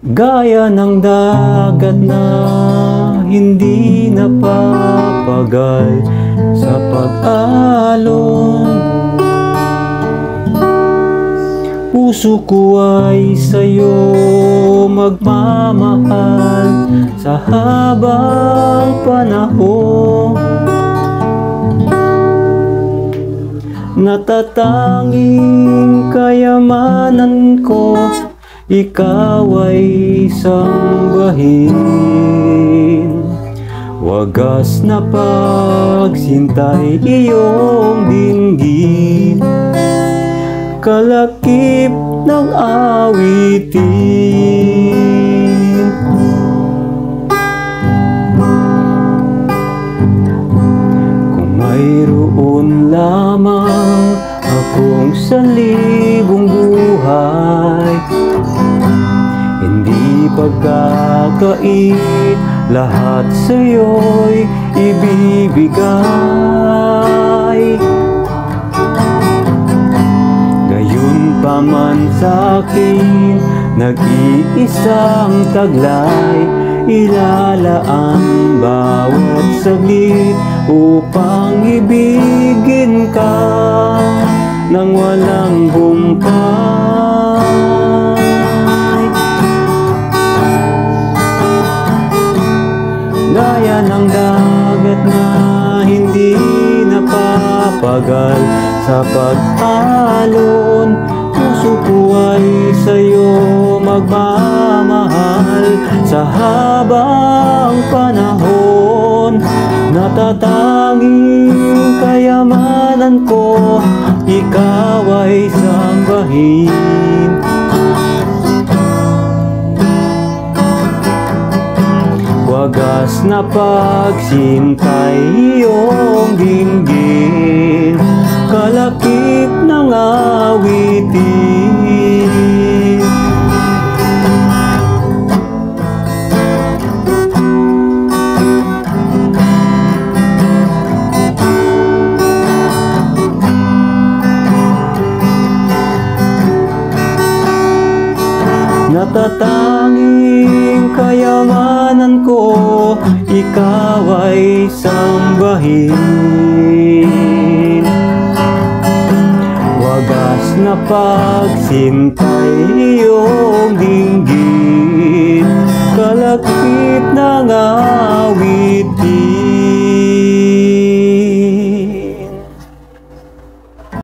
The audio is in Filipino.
Gaya ng dagat na hindi napapagal sa pag-alon, puso ko ay sa'yo magmamahal sa habang panahon. Natatanging kayamanan ko, ikaw ay sambahin. Wagas na pagsintay iyong dinggin, kalakip ng awitin. Kung mayroon lamang akong sanlibong buhay, hindi pagkakait, lahat sa'yo'y ibibigay. Gayon pa man sa'kin, nag-iisang taglay, ilalaan bawat saglit upang ibigin ka nang walang humpay. Gaya ng dagat na hindi napapagal sa pag-alon, puso ko ay sa'yo magmamahal sa habang panahon. Natatanging kayamanan ko, ikaw ay sambahin. Wagas na pagsintay iyong dinggin, kalakip ng awitin. Natatanging kayamanan ko, ikaw ay sambahin. Wagas na pagsintay iyong dinggin, kalakip ng awitin.